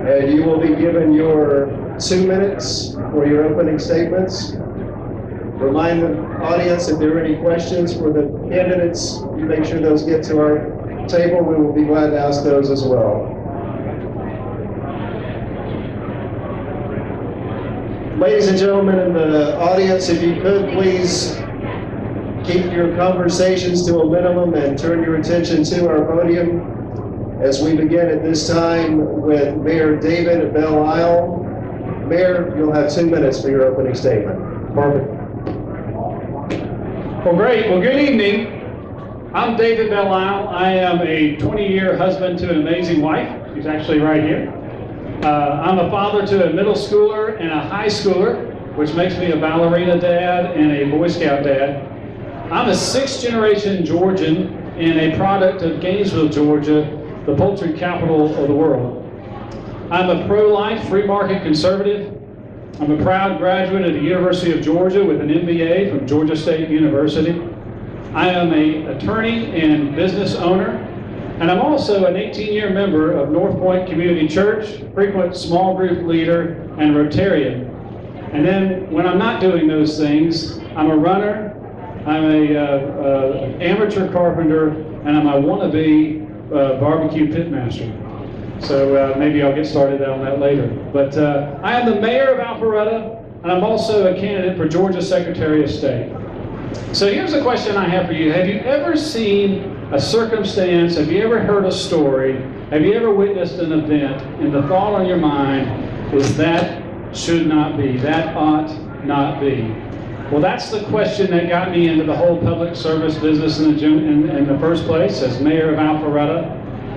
and you will be given your 2 minutes for your opening statements. Remind the audience if there are any questions for the candidates, you make sure those get to our table. We will be glad to ask those as well. Ladies and gentlemen in the audience, if you could please keep your conversations to a minimum and turn your attention to our podium as we begin at this time with Mayor David Belle Isle. Mayor, you'll have 2 minutes for your opening statement. Perfect. Well, great. Well, good evening. I'm David Belle Isle. I am a 20-year husband to an amazing wife. She's actually right here. I'm a father to a middle schooler and a high schooler, which makes me a ballerina dad and a Boy Scout dad. I'm a 6th generation Georgian and a product of Gainesville, Georgia, the poultry capital of the world. I'm a pro-life, free market conservative. I'm a proud graduate of the University of Georgia with an MBA from Georgia State University. I am an attorney and business owner. And I'm also an 18-year member of North Point Community Church, frequent small group leader, and Rotarian. And then when I'm not doing those things, I'm a runner, I'm an amateur carpenter, and I'm a wannabe barbecue pitmaster. So maybe I'll get started on that later. But I am the mayor of Alpharetta, and I'm also a candidate for Georgia Secretary of State. So here's a question I have for you. Have you ever seen a circumstance, have you ever heard a story, have you ever witnessed an event, and the thought on your mind is that should not be, that ought not be? Well, that's the question that got me into the whole public service business in the first place as mayor of Alpharetta.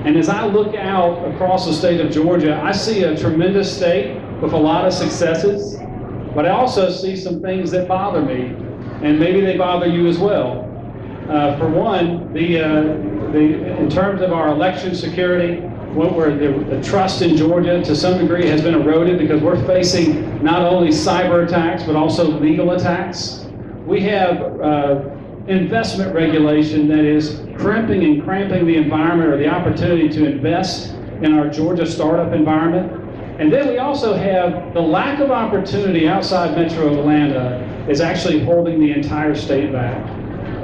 And as I look out across the state of Georgia, I see a tremendous state with a lot of successes, but I also see some things that bother me, and maybe they bother you as well. For one, in terms of our election security, the trust in Georgia to some degree has been eroded because we're facing not only cyber attacks but also legal attacks. We have investment regulation that is crimping and cramping the environment or the opportunity to invest in our Georgia startup environment. And then we also have the lack of opportunity outside Metro Atlanta is actually holding the entire state back.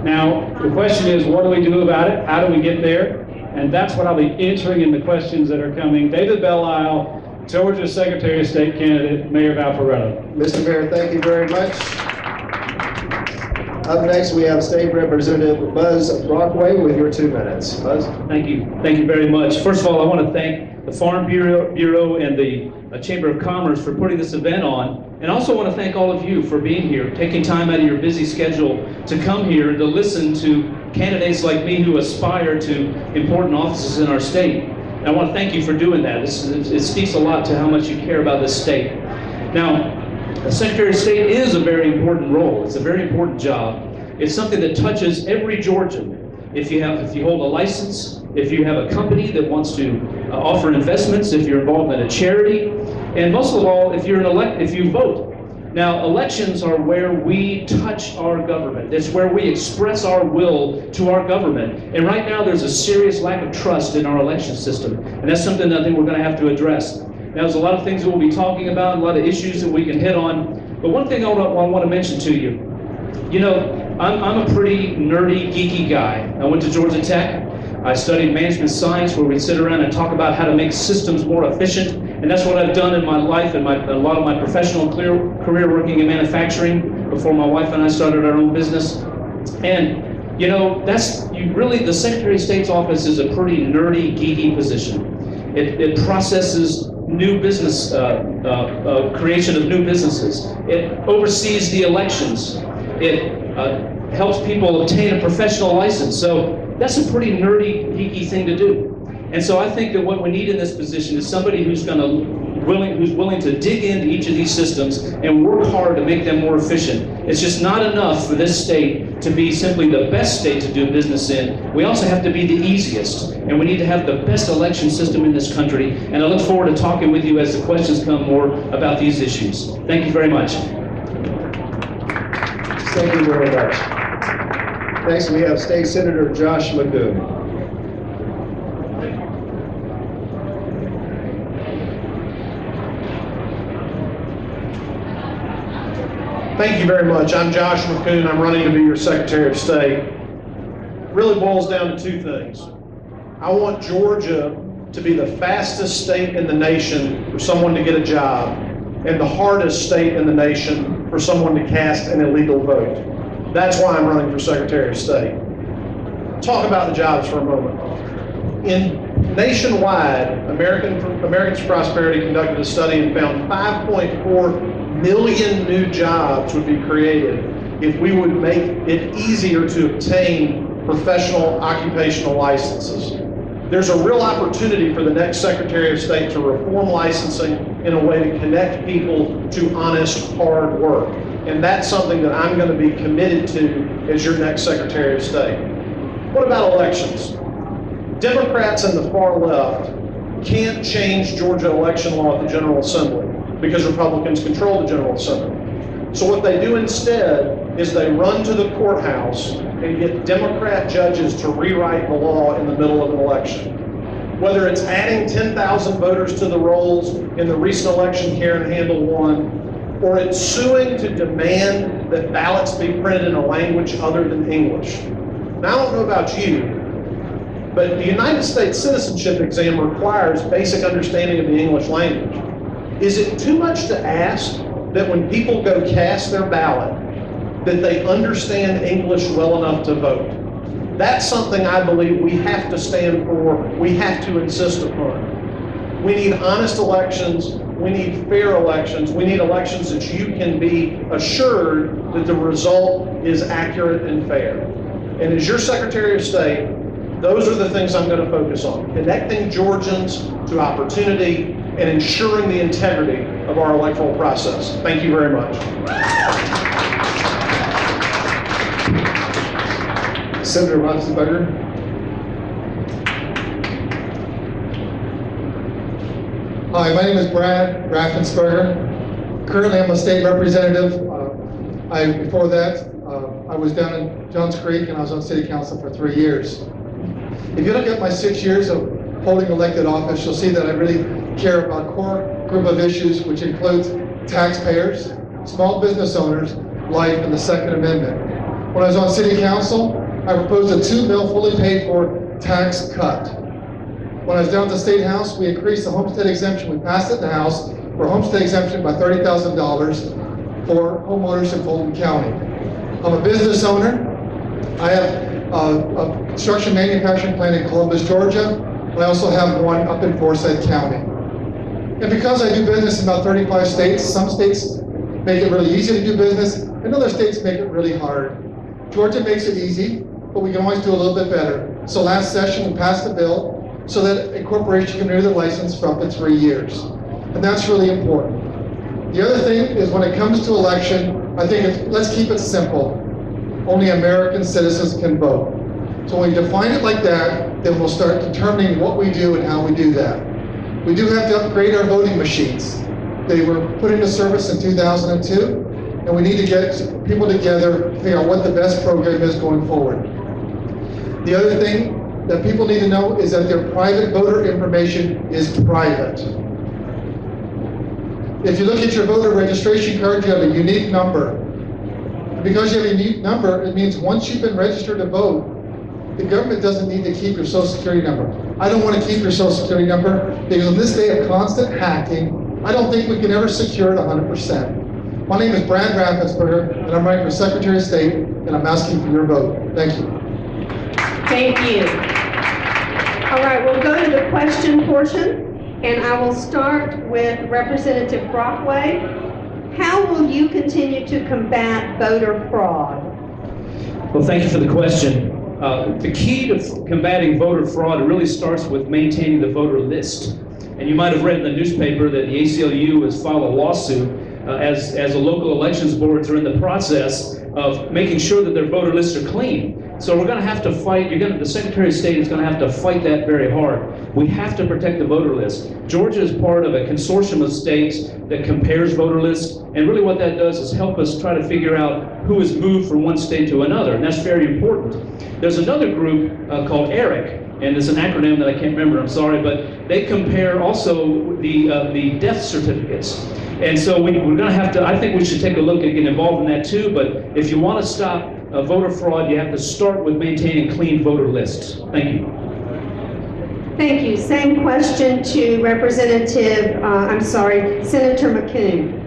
Now, the question is, what do we do about it? How do we get there? And that's what I'll be answering in the questions that are coming. David Belle Isle, Georgia Secretary of State candidate, Mayor of Alpharetta. Mr. Mayor, thank you very much. Up next, we have State Representative Buzz Brockway with your 2 minutes. Buzz? Thank you. Thank you very much. First of all, I want to thank the Farm Bureau and the Chamber of Commerce for putting this event on. And I also want to thank all of you for being here, taking time out of your busy schedule to come here and to listen to candidates like me who aspire to important offices in our state. And I want to thank you for doing that. It speaks a lot to how much you care about this state. Now, the Secretary of State is a very important role. It's a very important job. It's something that touches every Georgian. If you hold a license, if you have a company that wants to offer investments, if you're involved in a charity, and most of all, if you vote. Now, elections are where we touch our government. It's where we express our will to our government. And right now, there's a serious lack of trust in our election system. And that's something that I think we're going to have to address. Now, there's a lot of things that we'll be talking about, a lot of issues that we can hit on. But one thing I want to mention to you, you know, I'm a pretty nerdy, geeky guy. I went to Georgia Tech. I studied management science, where we sit around and talk about how to make systems more efficient. And that's what I've done in my life and a lot of my professional career working in manufacturing before my wife and I started our own business. And, you know, the Secretary of State's office is a pretty nerdy, geeky position. It processes new business, creation of new businesses. It oversees the elections. It helps people obtain a professional license. So that's a pretty nerdy, geeky thing to do. And so I think that what we need in this position is somebody who's willing to dig into each of these systems and work hard to make them more efficient. It's just not enough for this state to be simply the best state to do business in. We also have to be the easiest, and we need to have the best election system in this country. And I look forward to talking with you as the questions come more about these issues. Thank you very much. Thank you very much. Next, we have State Senator Josh Magoo. Thank you very much. I'm Josh McCoon. I'm running to be your Secretary of State. Really boils down to two things. I want Georgia to be the fastest state in the nation for someone to get a job and the hardest state in the nation for someone to cast an illegal vote. That's why I'm running for Secretary of State. Talk about the jobs for a moment. Nationwide, Americans for Prosperity conducted a study and found 5.4 million new jobs would be created if we would make it easier to obtain professional occupational licenses. There's a real opportunity for the next Secretary of State to reform licensing in a way to connect people to honest, hard work. And that's something that I'm going to be committed to as your next Secretary of State. What about elections? Democrats and the far left can't change Georgia election law at the General Assembly because Republicans control the General Assembly. So what they do instead is they run to the courthouse and get Democrat judges to rewrite the law in the middle of an election. Whether it's adding 10,000 voters to the rolls in the recent election Karen Handel won, or it's suing to demand that ballots be printed in a language other than English. Now, I don't know about you, but the United States citizenship exam requires basic understanding of the English language. Is it too much to ask that when people go cast their ballot, that they understand English well enough to vote? That's something I believe we have to stand for, we have to insist upon. We need honest elections, we need fair elections, we need elections that you can be assured that the result is accurate and fair. And as your Secretary of State, those are the things I'm going to focus on. Connecting Georgians to opportunity and ensuring the integrity of our electoral process. Thank you very much. Senator Raffensperger. Hi, my name is Brad Raffensperger. Currently, I'm a state representative. Before that, I was down in Johns Creek and I was on city council for 3 years. If you look at my 6 years of holding elected office, you'll see that I really care about a core group of issues, which includes taxpayers, small business owners, life, and the Second Amendment. When I was on city council, I proposed a $2 billion fully paid for tax cut. When I was down at the State House, we increased the homestead exemption. We passed it in the House for homestead exemption by $30,000 for homeowners in Fulton County. I'm a business owner. I have a construction manufacturing plant in Columbus, Georgia. And I also have one up in Forsyth County. And because I do business in about 35 states, some states make it really easy to do business, and other states make it really hard. Georgia makes it easy, but we can always do a little bit better. So last session, we passed a bill so that a corporation can renew their license for up to 3 years. And that's really important. The other thing is when it comes to election, I think let's keep it simple. Only American citizens can vote. So when we define it like that, then we'll start determining what we do and how we do that. We do have to upgrade our voting machines. They were put into service in 2002, and we need to get people together to figure out what the best program is going forward. The other thing that people need to know is that their private voter information is private. If you look at your voter registration card, you have a unique number. Because you have a unique number, it means once you've been registered to vote, the government doesn't need to keep your social security number. I don't want to keep your social security number because in this day of constant hacking, I don't think we can ever secure it 100%. My name is Brad Raffensperger, and I'm running for Secretary of State, and I'm asking for your vote. Thank you. Thank you. All right, we'll go to the question portion, and I will start with Representative Brockway. How will you continue to combat voter fraud? Well, thank you for the question. The key to combating voter fraud really starts with maintaining the voter list. And you might have read in the newspaper that the ACLU has filed a lawsuit as the local elections boards are in the process of making sure that their voter lists are clean. So we're going to have to fight, the Secretary of State is going to have to fight that very hard. We have to protect the voter list. Georgia is part of a consortium of states that compares voter lists, and really what that does is help us try to figure out who has moved from one state to another, and that's very important. There's another group called ERIC, and it's an acronym that I can't remember, I'm sorry, but they compare also the death certificates. And so we're going to have to, I think we should take a look and get involved in that too, but if you want to stop voter fraud, you have to start with maintaining clean voter lists. Thank you. Thank you. Same question to Senator McCoon.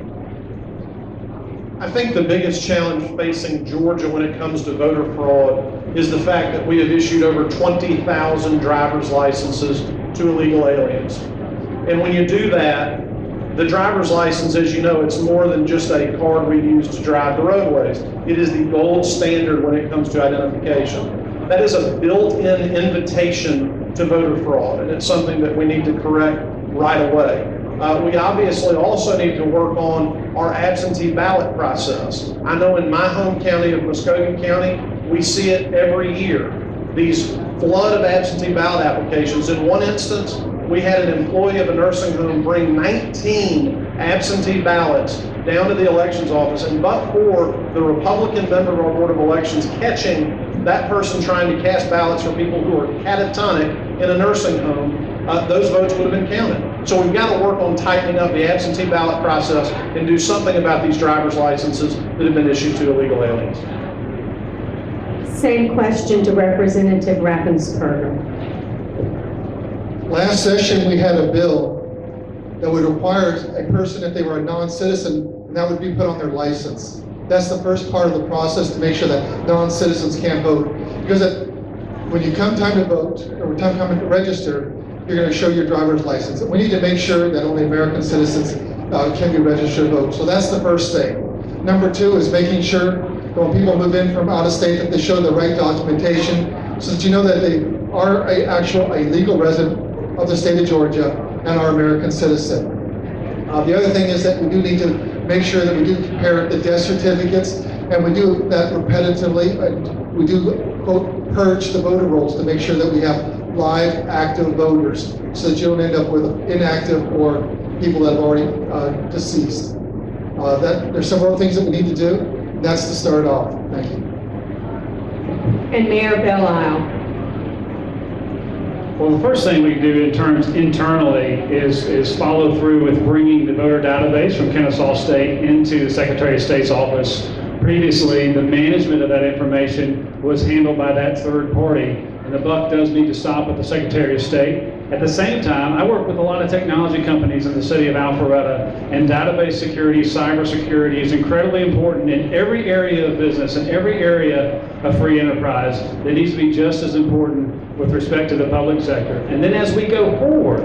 I think the biggest challenge facing Georgia when it comes to voter fraud is the fact that we have issued over 20,000 driver's licenses to illegal aliens. And when you do that, the driver's license, as you know, it's more than just a card we use to drive the roadways. It is the gold standard when it comes to identification. That is a built-in invitation to voter fraud, and it's something that we need to correct right away. We obviously also need to work on our absentee ballot process. I know in my home county of Muskogee County, we see it every year. These flood of absentee ballot applications. In one instance, we had an employee of a nursing home bring 19 absentee ballots down to the elections office, and but for the Republican member of our Board of Elections catching that person trying to cast ballots for people who are catatonic in a nursing home, those votes would have been counted. So we've got to work on tightening up the absentee ballot process and do something about these driver's licenses that have been issued to illegal aliens. Same question to Representative Raffensperger. Last session, we had a bill that would require a person, if they were a non-citizen, and that would be put on their license. That's the first part of the process to make sure that non-citizens can't vote. Because when you come time to vote, or time to register, you're going to show your driver's license. And we need to make sure that only American citizens can be registered to vote. So that's the first thing. Number two is making sure that when people move in from out of state that they show the right documentation so that you know that they are a legal resident of the state of Georgia and are American citizen. The other thing is that we do need to make sure that we do compare the death certificates, and we do that repetitively. And we do, quote, purge the voter rolls to make sure that we have live, active voters so that you don't end up with inactive or people that have already deceased. There's several things that we need to do, and that's to start off. Thank you. And Mayor Belle. Well, the first thing we do internally is follow through with bringing the voter database from Kennesaw State into the Secretary of State's office. Previously, the management of that information was handled by that third party, and the buck does need to stop with the Secretary of State. At the same time, I work with a lot of technology companies in the city of Alpharetta, and database security, cyber security is incredibly important in every area of business and every area of free enterprise. That needs to be just as important with respect to the public sector. And then as we go forward,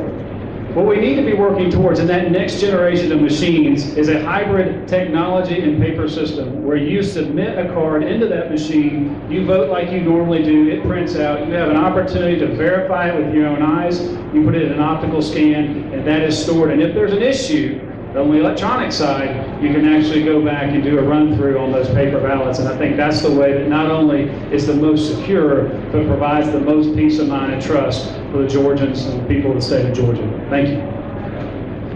what we need to be working towards in that next generation of machines is a hybrid technology and paper system where you submit a card into that machine, you vote like you normally do, it prints out, you have an opportunity to verify it with your own eyes, you put it in an optical scan, and that is stored. And if there's an issue, on the electronic side, you can actually go back and do a run-through on those paper ballots. And I think that's the way that not only is the most secure, but provides the most peace of mind and trust for the Georgians and the people of the state of Georgia. Thank you.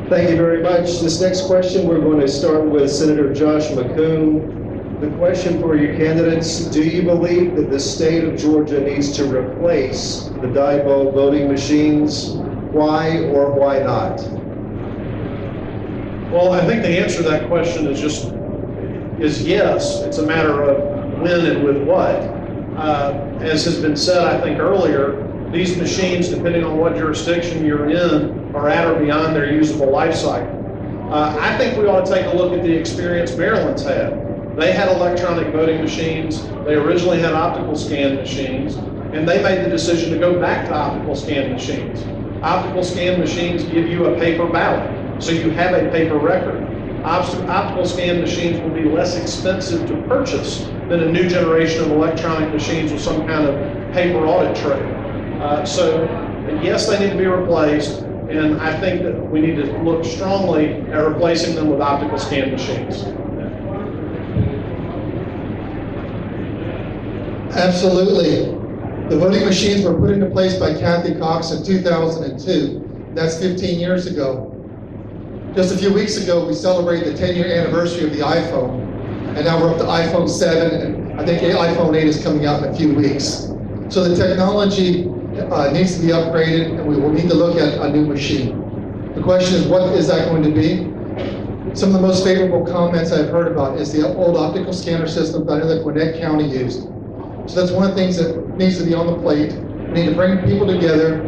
Thank you very much. This next question, we're going to start with Senator Josh McCoon. The question for your candidates: do you believe that the state of Georgia needs to replace the die-bulb voting machines? Why or why not? Well, I think the answer to that question is yes. It's a matter of when and with what. As has been said, I think earlier, these machines, depending on what jurisdiction you're in, are at or beyond their usable life cycle. I think we ought to take a look at the experience Maryland's had. They had electronic voting machines. They originally had optical scan machines, and they made the decision to go back to optical scan machines. Optical scan machines give you a paper ballot, so you have a paper record. Optical scan machines will be less expensive to purchase than a new generation of electronic machines with some kind of paper audit trail. So yes, they need to be replaced, and I think that we need to look strongly at replacing them with optical scan machines. Absolutely. The voting machines were put into place by Kathy Cox in 2002. That's 15 years ago. Just a few weeks ago, we celebrated the 10-year anniversary of the iPhone, and now we're up to iPhone 7, and I think iPhone 8 is coming out in a few weeks. So the technology needs to be upgraded, and we will need to look at a new machine. The question is, what is that going to be? Some of the most favorable comments I've heard about is the old optical scanner system that I know that Gwinnett County used. So that's one of the things that needs to be on the plate. We need to bring people together,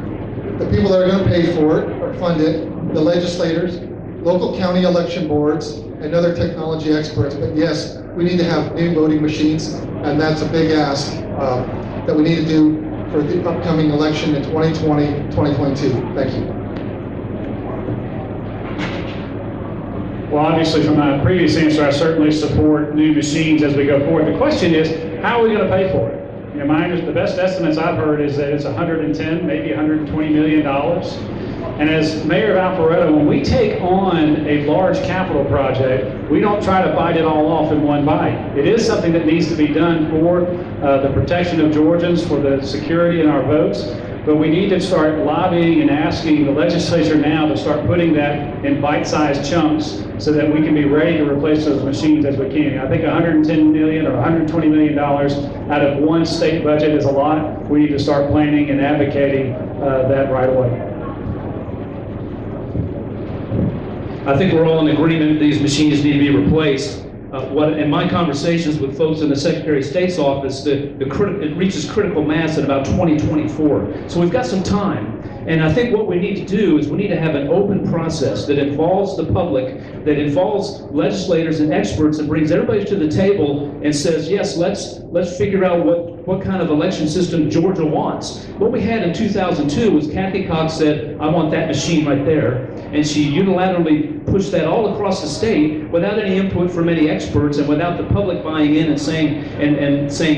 the people that are going to pay for it or fund it, the legislators, local county election boards, and other technology experts. But yes, we need to have new voting machines, and that's a big ask that we need to do for the upcoming election in 2020, 2022. Thank you. Well, obviously, from my previous answer, I certainly support new machines as we go forward. The question is, how are we going to pay for it? You know, the best estimates I've heard is that it's 110, maybe $120 million. And as Mayor of Alpharetta, when we take on a large capital project, we don't try to bite it all off in one bite. It is something that needs to be done for the protection of Georgians, for the security in our votes. But we need to start lobbying and asking the legislature now to start putting that in bite-sized chunks so that we can be ready to replace those machines as we can. I think $110 million or $120 million out of one state budget is a lot. We need to start planning and advocating that right away. I think we're all in agreement these machines need to be replaced. In my conversations with folks in the Secretary of State's office, it reaches critical mass at about 2024. So we've got some time. And I think what we need to do is we need to have an open process that involves the public, that involves legislators and experts, and brings everybody to the table and says, yes, let's figure out what kind of election system Georgia wants. What we had in 2002 was Kathy Cox said, I want that machine right there. And she unilaterally pushed that all across the state without any input from any experts and without the public buying in and saying,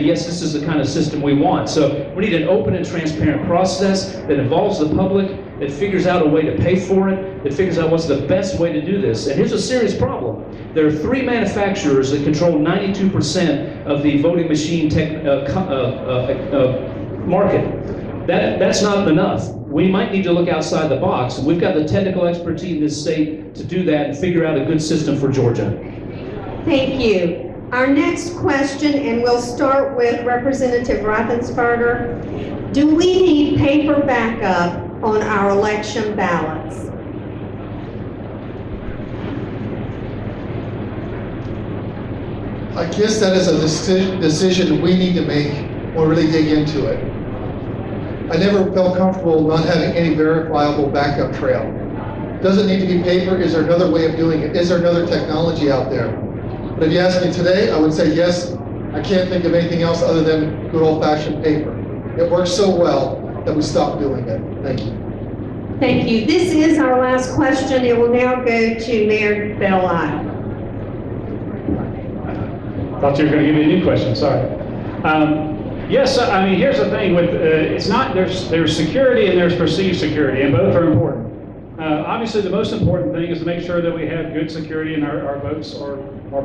yes, this is the kind of system we want. So we need an open and transparent process that involves the public, that figures out a way to pay for it, that figures out what's the best way to do this. And here's a serious problem. There are 3 manufacturers that control 92% of the voting machine market. That's not enough. We might need to look outside the box. We've got the technical expertise in this state to do that and figure out a good system for Georgia. Thank you. Our next question, and we'll start with Representative Raffensperger. Do we need paper backup on our election ballots? I guess that is a decision we need to make or really dig into it. I never felt comfortable not having any verifiable backup trail. Does it need to be paper? Is there another way of doing it? Is there another technology out there? But if you ask me today, I would say yes. I can't think of anything else other than good old-fashioned paper. It works so well that we stopped doing it. Thank you. Thank you. This is our last question. It will now go to Mayor Bell-Isle. Thought you were going to give me a new question, sorry. Yes, I mean, here's the thing with, it's not, there's security and there's perceived security, and both are important. Obviously, the most important thing is to make sure that we have good security and our votes are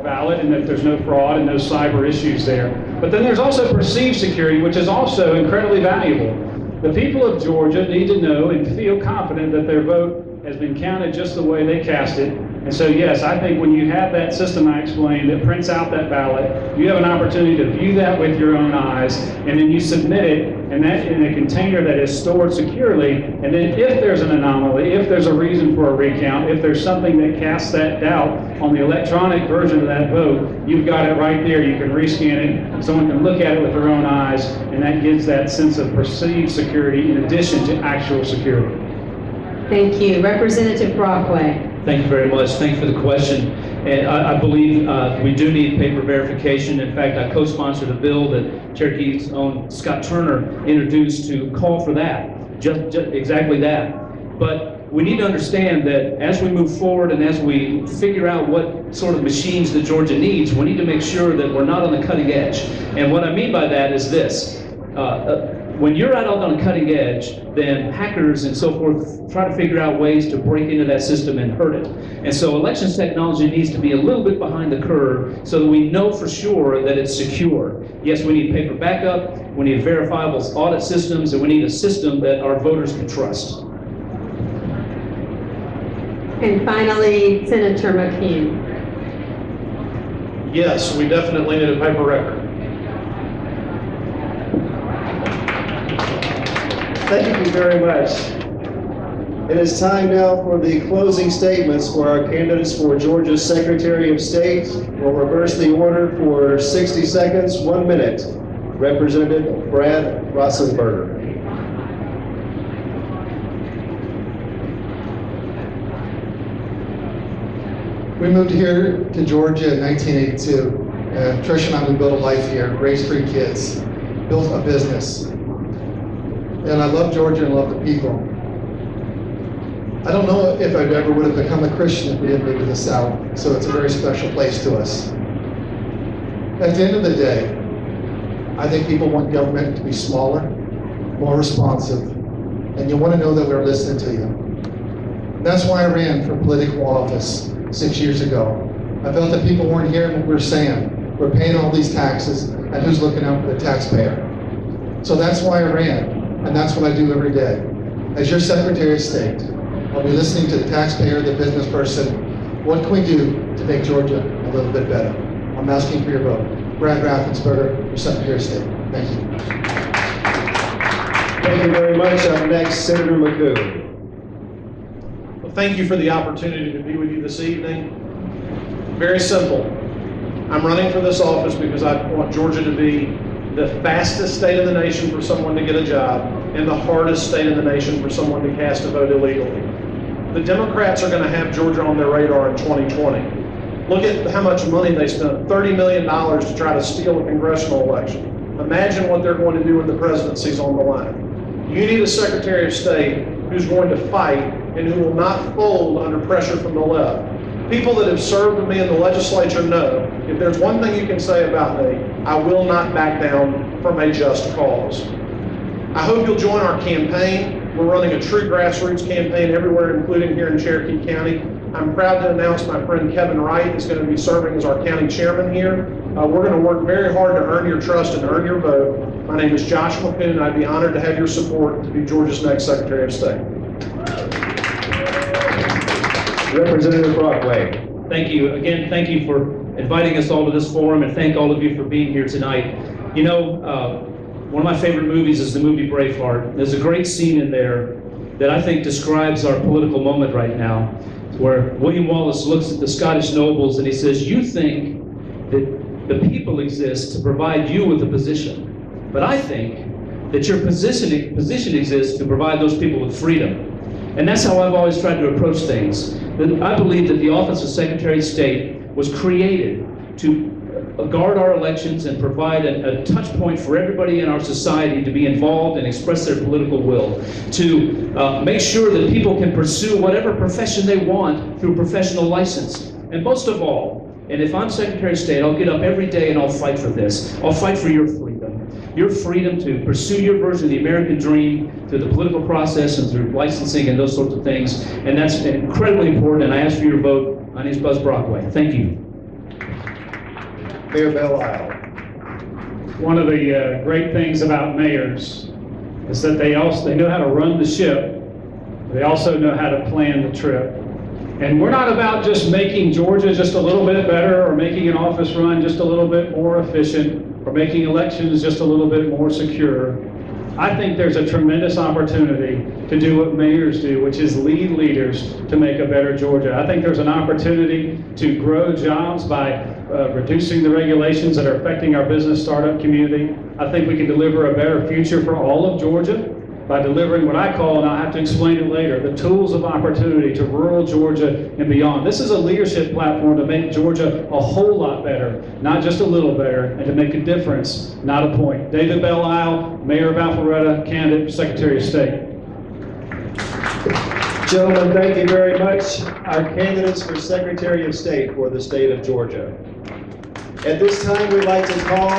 valid and that there's no fraud and no cyber issues there. But then there's also perceived security, which is also incredibly valuable. The people of Georgia need to know and feel confident that their vote has been counted just the way they cast it. And so, yes, I think when you have that system I explained that prints out that ballot, you have an opportunity to view that with your own eyes, and then you submit it in a container that is stored securely. And then if there's an anomaly, if there's a reason for a recount, if there's something that casts that doubt on the electronic version of that vote, you've got it right there. You can rescan it, and someone can look at it with their own eyes, and that gives that sense of perceived security in addition to actual security. Thank you. Representative Brockway. Thank you very much. Thank you for the question. And I believe we do need paper verification. In fact, I co-sponsored a bill that Cherokee's own Scott Turner introduced to call for that, just exactly that. But we need to understand that as we move forward and as we figure out what sort of machines that Georgia needs, we need to make sure that we're not on the cutting edge. And what I mean by that is this. When you're out on the cutting edge, then hackers and so forth try to figure out ways to break into that system and hurt it. And so elections technology needs to be a little bit behind the curve so that we know for sure that it's secure. Yes, we need paper backup, we need verifiable audit systems, and we need a system that our voters can trust. And finally, Senator McKeon. Yes, we definitely need a paper record. Thank you very much. It is time now for the closing statements for our candidates for Georgia's Secretary of State. We'll reverse the order for 60 seconds, 1 minute. Representative Brad Rossenberger. We moved here to Georgia in 1982. And Trish and I, we built a life here, raised 3 kids, built a business. And I love Georgia and love the people. I don't know if I ever would have become a Christian if we didn't move to the South, so it's a very special place to us. At the end of the day, I think people want government to be smaller, more responsive, and you want to know that we're listening to you. And that's why I ran for political office 6 years ago. I felt that people weren't hearing what we were saying. We're paying all these taxes, and who's looking out for the taxpayer? So that's why I ran, and that's what I do every day. As your Secretary of State, I'll be listening to the taxpayer, the business person. What can we do to make Georgia a little bit better? I'm asking for your vote. Brad Raffensperger, your Secretary of State. Thank you. Thank you very much. Up next, Senator McCoo. Well, thank you for the opportunity to be with you this evening. Very simple. I'm running for this office because I want Georgia to be the fastest state in the nation for someone to get a job and the hardest state in the nation for someone to cast a vote illegally. The Democrats are going to have Georgia on their radar in 2020. Look at how much money they spent, $30 million to try to steal a congressional election. Imagine what they're going to do when the presidency's on the line. You need a Secretary of State who's going to fight and who will not fold under pressure from the left. People that have served with me in the legislature know if there's one thing you can say about me, I will not back down from a just cause. I hope you'll join our campaign. We're running a true grassroots campaign everywhere, including here in Cherokee County. I'm proud to announce my friend Kevin Wright is going to be serving as our county chairman here. We're going to work very hard to earn your trust and earn your vote. My name is Josh McCoon. I'd be honored to have your support to be Georgia's next Secretary of State. Representative Brockway. Thank you. Again, thank you for inviting us all to this forum, and thank all of you for being here tonight. You know, one of my favorite movies is the movie Braveheart. There's a great scene in there that I think describes our political moment right now, where William Wallace looks at the Scottish nobles and he says, you think that the people exist to provide you with a position, but I think that your position exists to provide those people with freedom. And that's how I've always tried to approach things. I believe that the office of Secretary of State was created to guard our elections and provide a touch point for everybody in our society to be involved and express their political will, to make sure that people can pursue whatever profession they want through professional license. And most of all, and if I'm Secretary of State, I'll get up every day and I'll fight for this. I'll fight for your freedom. Your freedom to pursue your version of the American dream through the political process and through licensing and those sorts of things. And that's incredibly important, and I ask for your vote. My name is Buzz Brockway. Thank you. Mayor Belle-Isle. One of the great things about mayors is that they know how to run the ship. They also know how to plan the trip. And we're not about just making Georgia just a little bit better or making an office run just a little bit more efficient or making elections just a little bit more secure. I think there's a tremendous opportunity to do what mayors do, which is lead leaders to make a better Georgia. I think there's an opportunity to grow jobs by reducing the regulations that are affecting our business startup community. I think we can deliver a better future for all of Georgia by delivering what I call, and I'll have to explain it later, the tools of opportunity to rural Georgia and beyond. This is a leadership platform to make Georgia a whole lot better, not just a little better, and to make a difference, not a point. David Belle-Isle, Mayor of Alpharetta, candidate for Secretary of State. Gentlemen, thank you very much. Our candidates for Secretary of State for the state of Georgia. At this time, we'd like to call